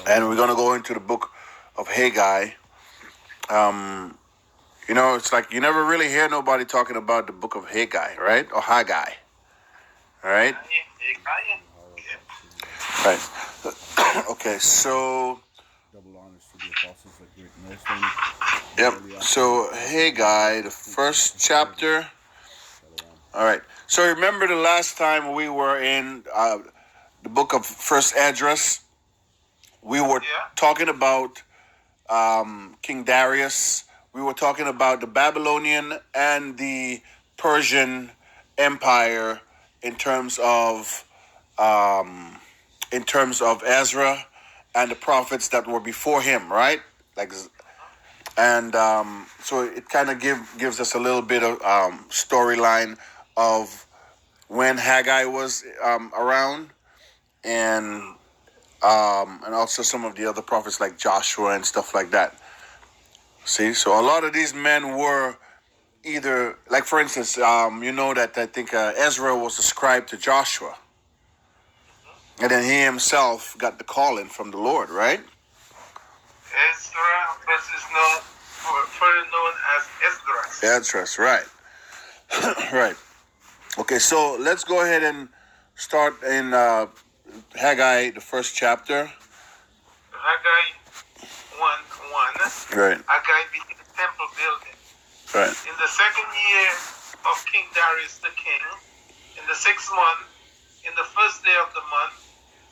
And we're going to go into the book of Haggai. It's like you never really hear nobody talking about the book of Haggai, right? Or Haggai, right? Right. Okay, so Double honors to the apostles of great millstone. yep. So Haggai, the first chapter. All right. So remember the last time we were in the book of First Esdras, we were talking about King Darius. We were talking about the Babylonian and the Persian Empire in terms of Ezra and the prophets that were before him, right? And so it kind of gives us a little bit of storyline of when Haggai was around, and also some of the other prophets like Joshua and stuff like that. See, so a lot of these men were either, like for instance, that I think Ezra was a scribe to Joshua, and then he himself got the calling from the Lord, right? Ezra, but is known, further known as Esdras. Esdras, right. Right. Okay, so let's go ahead and start in Haggai, the first chapter. Haggai 1:1. Right. Haggai began the temple building. Right. In the second year of King Darius the king, in the 6th month, in the first day of the month,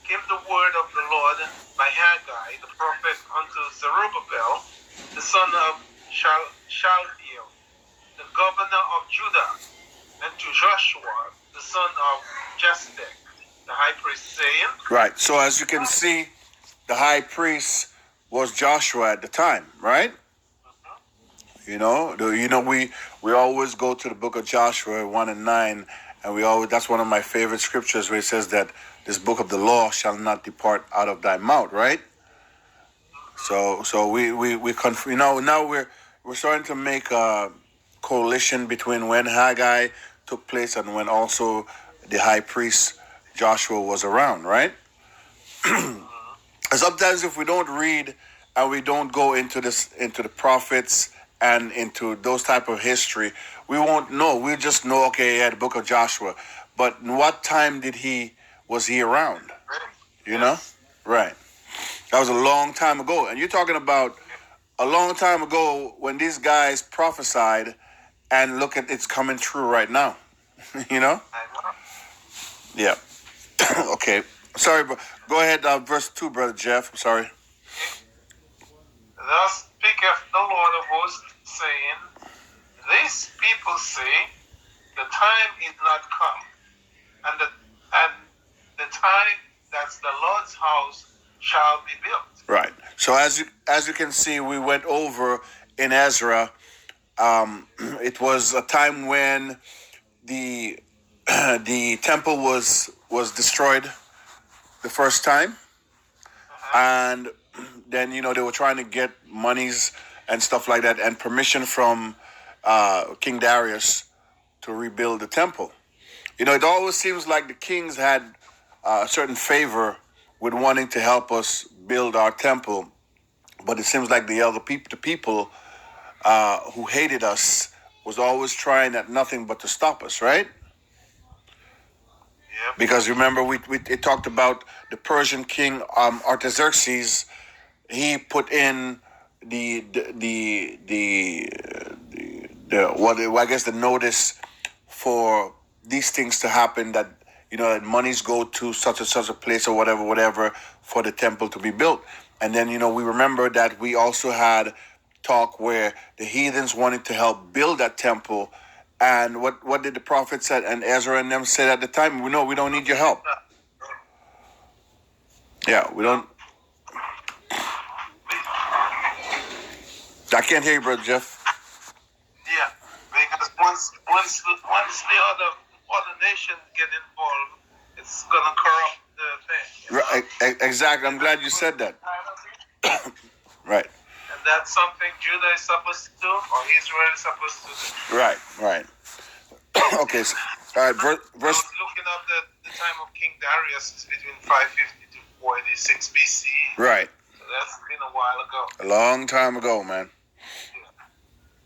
came the word of the Lord by Haggai the prophet unto Zerubbabel, the son of Shealtiel, the governor of Judah, and to Joshua, the son of Jezdek, the high priest, saying. Right. So as you can see, the high priest was Joshua at the time, right? We always go to the book of Joshua 1:9, and that's one of my favorite scriptures where it says that this book of the law shall not depart out of thy mouth, right? So now we're starting to make a coalition between when Haggai took place and when also the high priest Joshua was around, right? Sometimes if we don't read and we don't go into the prophets and into those type of history, we won't know. We just know, okay, yeah, the book of Joshua. But in what time was he around? You know? Right. That was a long time ago. And you're talking about a long time ago when these guys prophesied, and look at it's coming true right now. You know? Yeah. Okay. Sorry, but go ahead, verse 2, Brother Jeff. I'm sorry. Thus speaketh the Lord of hosts, saying, these people say, the time is not come, and the time that the Lord's house shall be built. Right. So as you can see, we went over in Ezra. It was a time when the temple was destroyed the first time, and then they were trying to get monies and stuff like that and permission from King Darius to rebuild the temple. It always seems like the kings had a certain favor with wanting to help us build our temple, but it seems like the people who hated us was always trying at nothing but to stop us, right? Yep. Because remember, it talked about the Persian king Artaxerxes. He put in the notice for these things to happen, that that monies go to such and such a place or whatever for the temple to be built. And then we remember that we also had talk where the heathens wanted to help build that temple. And what did the prophet said and Ezra and them said at the time? We don't need your help. Yeah, we don't. I can't hear you, Brother Jeff. Yeah, because once the other nations get involved, it's gonna corrupt the thing. Right, exactly. I'm glad you said that. Right. And that's something Judah is supposed to do, or Israel is supposed to do. Right. Okay. So, all right. Verse. I was looking up the time of King Darius is between 550 to 486 BC. Right. So that's been a while ago. A long time ago, man.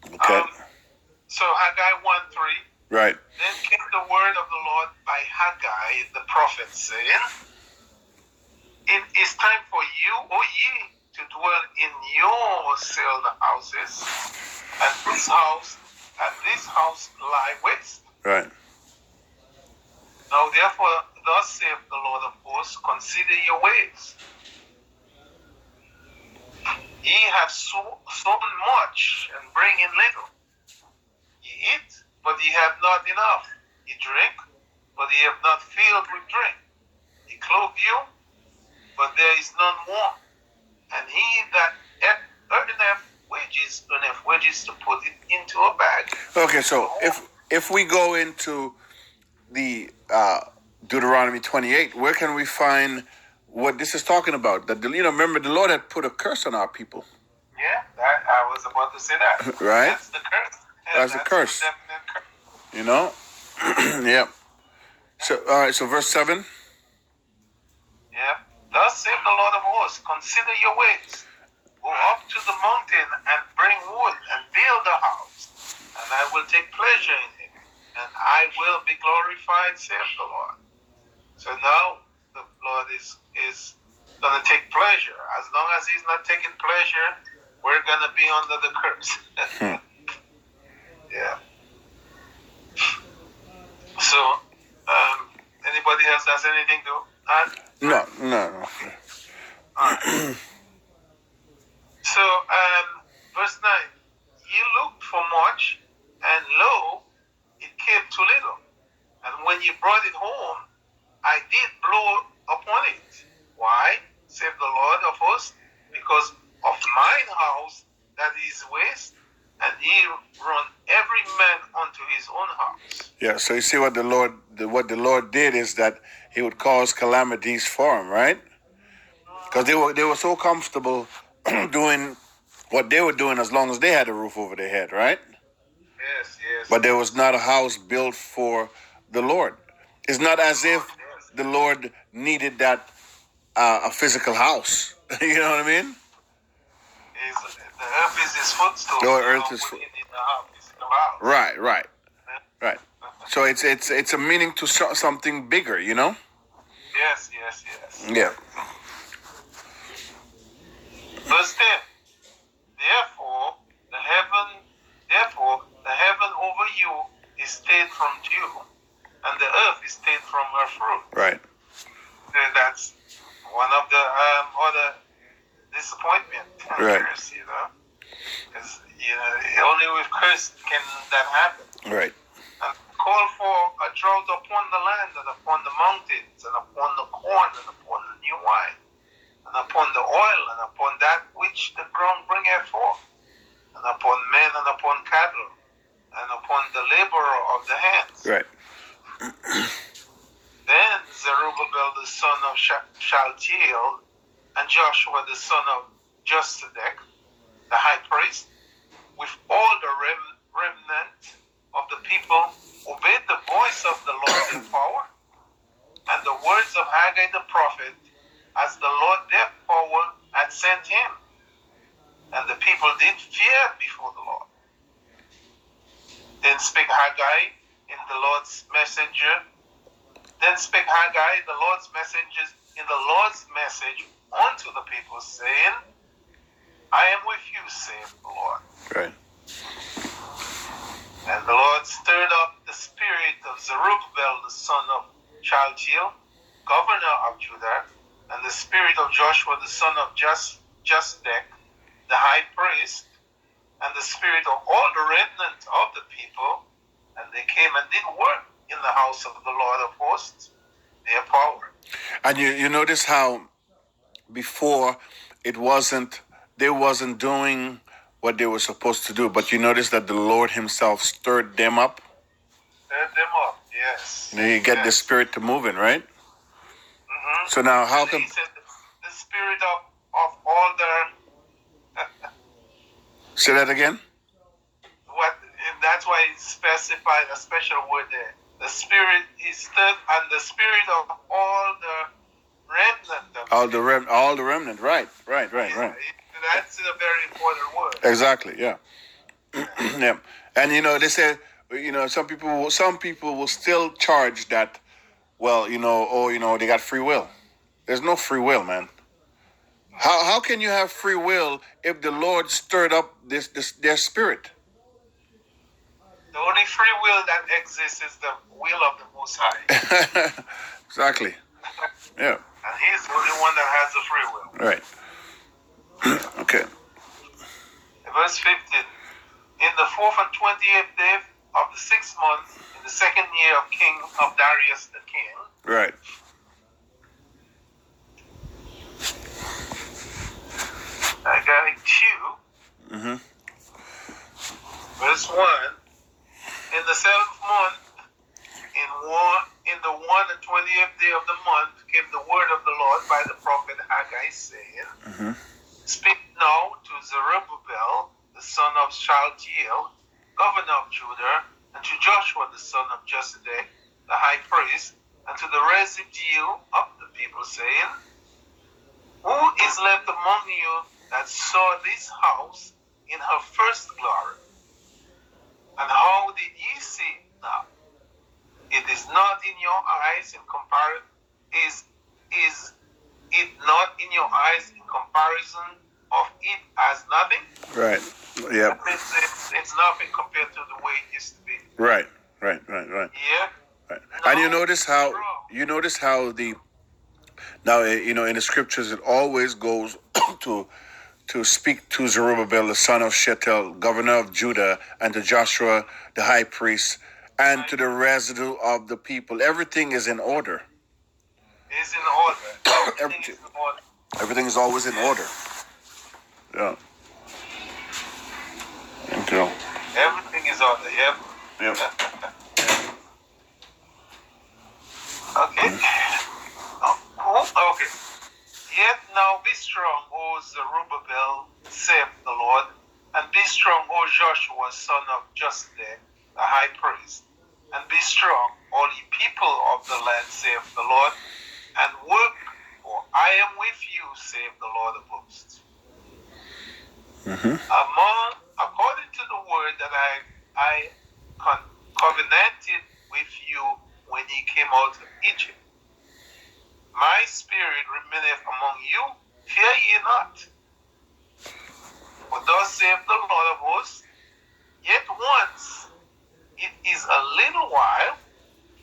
Okay. So Haggai 1:3. Right. Then came the word of the Lord by Haggai the prophet, saying, It is time for you, O ye, to dwell in your sealed houses, and this house lie waste. Right. Now therefore, thus saith the Lord of hosts, consider your ways. Ye have sown much, and bring in little. Ye eat, but ye have not enough. Ye drink, but ye have not filled with drink. Ye clothe you, but there is none warm. And he that earneth wages to put it into a bag. Okay, so if we go into the Deuteronomy 28, where can we find what this is talking about? That remember the Lord had put a curse on our people. Yeah, I was about to say that. Right? That's the curse. That's the curse. The definite curse. You know? Yeah. So all right, so verse 7. Yeah. Thus saith the Lord of hosts, consider your ways. Go up to the mountain and bring wood and build a house, and I will take pleasure in it, and I will be glorified, saith the Lord. So now the Lord is going to take pleasure. As long as he's not taking pleasure, we're going to be under the curse. Yeah. So, anybody else has anything to add? No. All right. So, verse 9. Ye looked for much, and lo, it came too little. And when ye brought it home, I did blow upon it. Why? Saith the Lord of hosts, because of mine house that is waste, and ye run every man unto his own house. Yeah, so you see what the Lord did is that he would cause calamities for him, right? Because they were so comfortable doing what they were doing as long as they had a roof over their head, right? Yes. But there was not a house built for the Lord. It's not as if the Lord needed that a physical house. You know what I mean? The earth is his footstool. No, earth is physical house. Right. So it's a meaning to something bigger, you know? Yes. Yeah. Verse 10. Therefore the heaven over you is stayed from dew, and the earth is stayed from her fruit. Right. That's one of the other disappointment. Right. Curse, because only with curse can that happen. Right. And call for a drought upon the land, and upon the mountains, and upon the corn, and upon the new wine, and upon the oil, and upon that which the ground bringeth forth, and upon men, and upon cattle, and upon the laborer of the hands. Right. Then Zerubbabel the son of Shealtiel, and Joshua the son of Josedek, the high priest, with all the remnant of the people, obeyed the voice of the Lord in power, and the words of Haggai the prophet, as the Lord their power had sent him. And the people did fear before the Lord. Then spake Haggai the Lord's messenger in the Lord's message unto the people, saying, I am with you, saith the Lord. Right. And the Lord stirred up the spirit of Zerubbabel the son of Shealtiel, governor of Judah, and the spirit of Joshua the son of Josedek, the high priest, and the spirit of all the remnant of the people, and they came and did work in the house of the Lord of hosts, their power. And you notice how before they wasn't doing what they were supposed to do, but you notice that the Lord himself stirred them up. Stirred them up, yes. You get the spirit to moving, right? Mm-hmm. So now how and come... he said the spirit of all the... Say that again? That's why it's specified a special word there. The spirit is stirred, and the spirit of all the remnant of All the remnant. Right. That's a very important word. Exactly. Yeah. Yeah. And they say, some people will still charge that. Well, they got free will. There's no free will, man. How can you have free will if the Lord stirred up their spirit? The only free will that exists is the will of the Most High. Exactly. Yeah. And He's the only one that has the free will. Right. Okay. Verse 15. In the 4th and 28th day of the 6th month, in the 2nd year of Darius the king. Right. Haggai 2. Verse 1. In the 7th month, in the 1 and 20th day of the month, came the word of the Lord by the prophet Haggai, saying, Speak now to Zerubbabel, the son of Shealtiel, governor of Judah, and to Joshua, the son of Josedek, the high priest, and to the residue of the people, saying, Who is left among you that saw this house in her first glory? And how did ye see it now? It is not in your eyes in comparison. Is it not in your eyes in comparison of it as nothing? Right. Yeah. It's nothing compared to the way it used to be. Right. Yeah. Right. And you notice how the now in the scriptures it always goes to speak to Zerubbabel, the son of Shealtiel, governor of Judah, and to Joshua, the high priest, and to the residue of the people. Everything is in order. It's in order. Everything is in order. Everything is always in order. Yeah. Thank you. Everything is order. Yep. Okay. Okay. Yet now be strong, O Zerubbabel, saith the Lord, and be strong, O Joshua, son of Josedek, the high priest, and be strong, all ye people of the land, saith the Lord, and work, for I am with you, saith the Lord of hosts. According to the word that I covenanted with you when ye came out of Egypt, my spirit remaineth among you, fear ye not. For thus saith the Lord of hosts, yet once, it is a little while,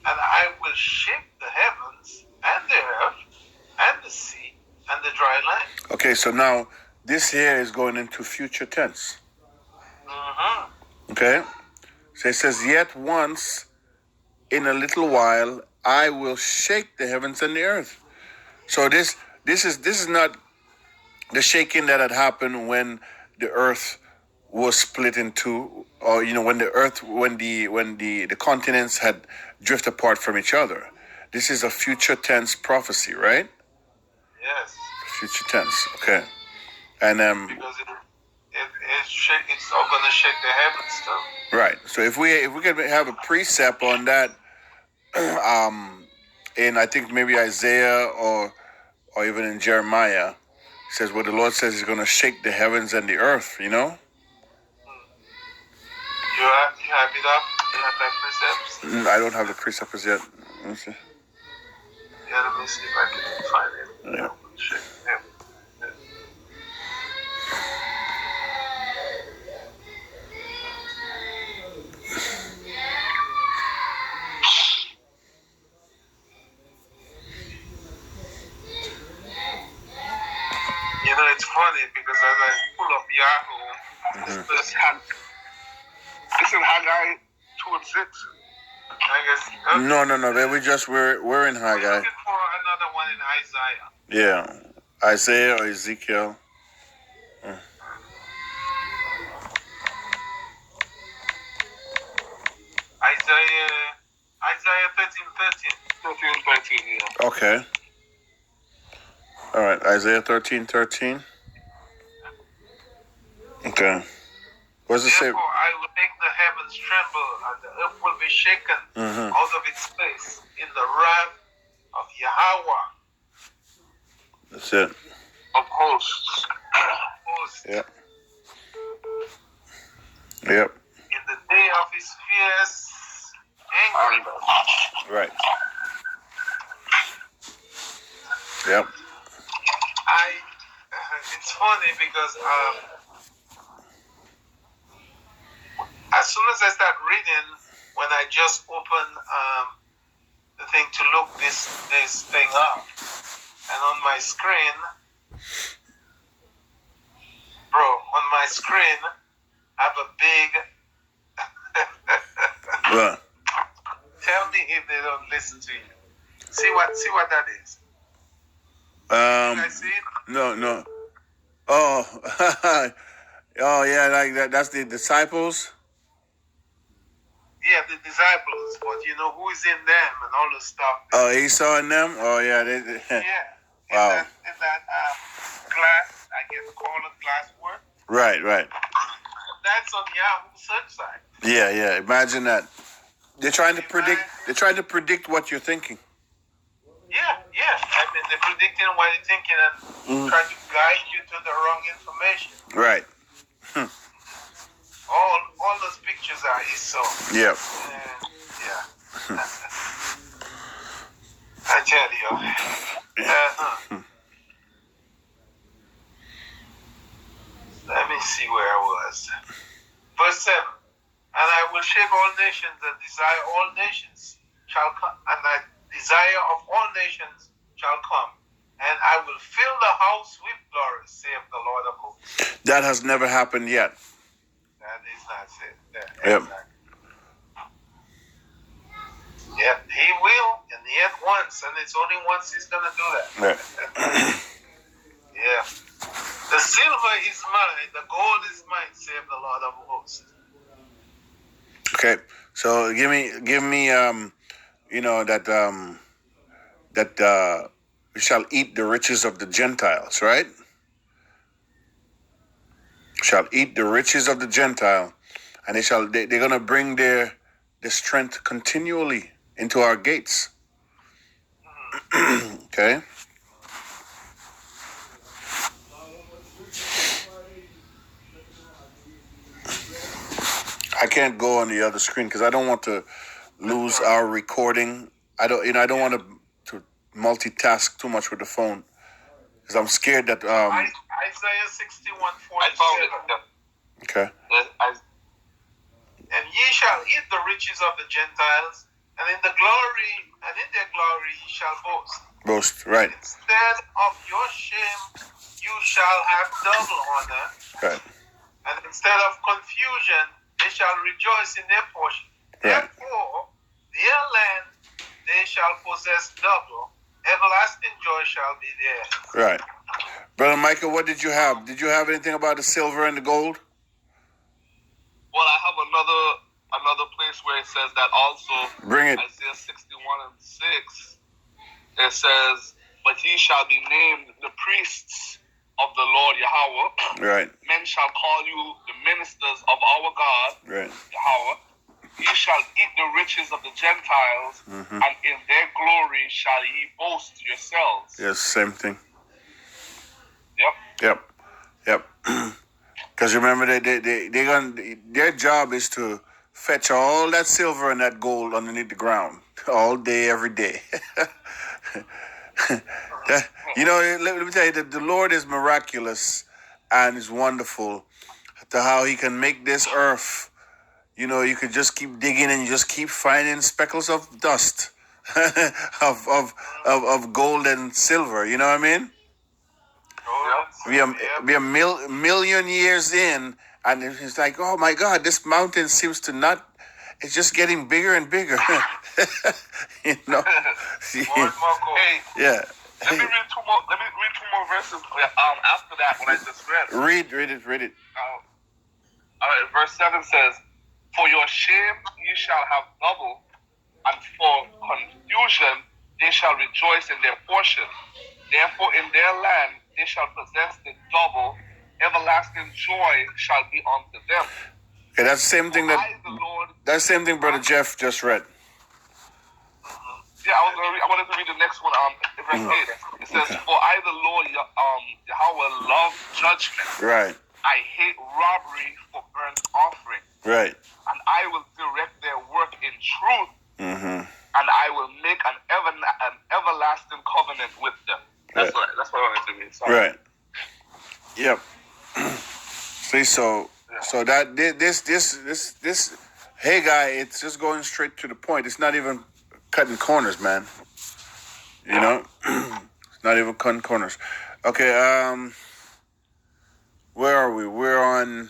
and I will shake the heavens and the earth and the sea and the dry land. Okay, so now this here is going into future tense. Okay? So it says, yet once, in a little while, I will shake the heavens and the earth. So this is not the shaking that had happened when the earth was split in two, or when the continents had drifted apart from each other. This is a future tense prophecy, right? Yes. Future tense. Okay. And because it's all gonna shake the heavens too. Right. So if we could have a precept on that, in I think maybe Isaiah or even in Jeremiah, it says what the Lord says He's going to shake the heavens and the earth. You have it up. You have that precepts. I don't have the precepts yet. Let me see. Yeah, let me see if I can find it. Yeah. Shake the heavens. It's funny because as I pull up Yahoo, this is Haggai 2 and 6. I guess. No. We're in Haggai. We're looking for another one in Isaiah. Yeah, Isaiah or Ezekiel. Isaiah 13:13. Yeah. Okay. All right, Isaiah 13:13. Okay. What does it say? Therefore, I will make the heavens tremble, and the earth will be shaken out of its place in the wrath of Yahweh. That's it. of hosts. Hosts. Yep. Yep. In the day of his fierce anger. Right. Yep. It's funny because as soon as I start reading, when I just open the thing to look this thing up, and on my screen, I have a big. What? Tell me if they don't listen to you. See what that is. Can I see it? No. Oh, oh yeah, like that. That's the disciples. Yeah, the disciples, but you know who is in them and all the stuff. Oh, Esau and them. Oh yeah, Yeah. Wow. In that glass, I guess colored glass word. Right. That's on Yahoo search site. Yeah. Imagine that. They're trying to predict. They're trying to predict what you're thinking. Yeah. I mean, they're predicting what you're thinking and try to guide you to the wrong information. Right. All those pictures are Esau. Yep. Yeah. I tell you. Let me see where I was. Verse 7. And I will shape all nations, and desire all nations shall come, and the desire of all nations shall come. And I will fill the house with glory, saith the Lord of hosts. That has never happened yet. That is not it. Yep. Exactly. Yep, he will, and yet once, and it's only once he's going to do that. Right. Yeah. The silver is mine, the gold is mine, saith the Lord of hosts. Okay. So give me that we shall eat the riches of the Gentiles, right? Shall eat the riches of the Gentile, and they're gonna bring their strength continually into our gates. Okay. I can't go on the other screen because I don't want to lose our recording. I don't want to multitask too much with the phone because I'm scared that Isaiah 61:47. Okay. And ye shall eat the riches of the Gentiles, and in their glory ye shall boast. Boast, right. Instead of your shame, you shall have double honor. Right. And instead of confusion, they shall rejoice in their portion. Right. Therefore, their land they shall possess double. Everlasting joy shall be theirs. Right. Brother Michael, what did you have? Did you have anything about the silver and the gold? Well, I have another place where it says that also. Bring it. Isaiah 61:6. It says, "But ye shall be named the priests of the Lord Yahweh. Right. Men shall call you the ministers of our God, Right. Yahweh. Ye shall eat the riches of the Gentiles, and in their glory shall ye boast yourselves." Yes, same thing. Yep. Because remember, their job is to fetch all that silver and that gold underneath the ground all day, every day. Let me tell you that the Lord is miraculous and is wonderful to how He can make this earth. You could just keep digging and you just keep finding speckles of dust of gold and silver. You know what I mean? We are million years in, and it's like, oh my God, this mountain seems to not. It's just getting bigger and bigger. More and more gold. Hey, Yeah. let me read two more verses. After that, what I just read. Read it. All right, verse 7 says, "For your shame ye shall have double, and for confusion they shall rejoice in their portion. Therefore in their land they shall possess the double. Everlasting joy shall be unto them." Okay, that's the same thing I, the Lord, that's the same thing Brother Jeff just read. Yeah, I wanted to read the next one. Verse 8. It says, "For I, the Lord, Yahweh, love judgment. Right. I hate robbery for burnt offering. Right. And I will direct their work in truth. Mm-hmm. And I will make an everlasting covenant with them." That's what I wanted to read. Sorry. Right. Yep. See, so that this Haggai, it's just going straight to the point. It's not even cutting corners, man. You know, it's not even cutting corners. Okay. Where are we? We're on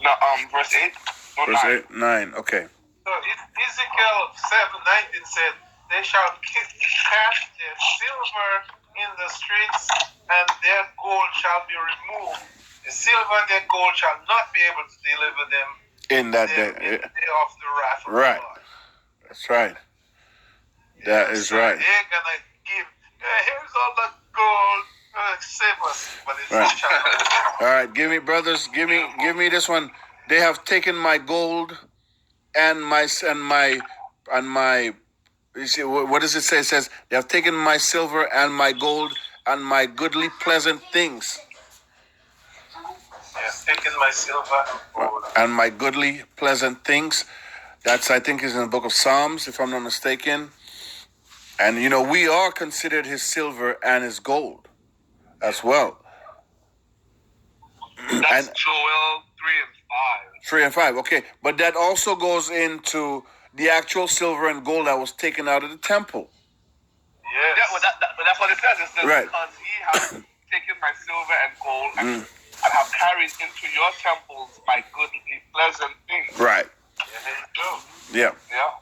No, verse 8. No, verse 9. 9. Okay. So Ezekiel 7:19 said, "They shall cast their silver in the streets, and their gold shall be removed. The silver and their gold shall not be able to deliver them In that in day. the day of the wrath of Right. God." That's right. That is so right. They're gonna give. Here's all the gold. Save us, but it's Right. shall not. All right, give me, brothers, give me this one. They have taken my gold and my. You see, what does it say? It says they have taken my silver and my gold and my goodly pleasant things. Taking my silver and gold. And my goodly pleasant things. That's, I think, is in the book of Psalms, if I'm not mistaken. And you know, we are considered his silver and his gold as well. That's And Joel 3 and 5. 3 and 5, okay. But that also goes into the actual silver and gold that was taken out of the temple. Yes. Yeah, but that's what it says. It says, Right. "Because ye have taken my silver and gold and have carried into your temples my goodly pleasant things." Right. Yeah. Yeah.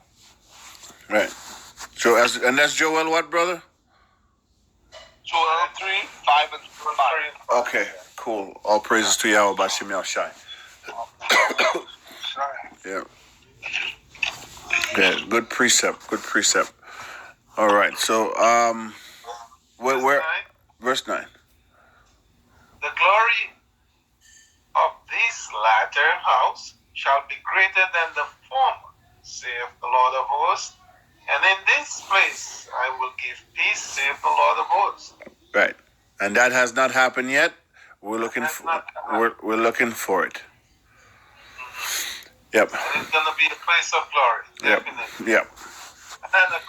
Right. So and that's Joel what, brother? Joel 3, 5 and 5. Okay, cool. All praises to Yahweh Bashim Yahushai. Yeah. Okay, good precept. Good precept. All right. So where verse 9. The glory of this latter house shall be greater than the former, saith the Lord of hosts. And in this place I will give peace, saith the Lord of hosts. Right. And that has not happened yet. We're looking we're looking for it. Yep. And it's gonna be a place of glory, Yep. definitely. Yep. And a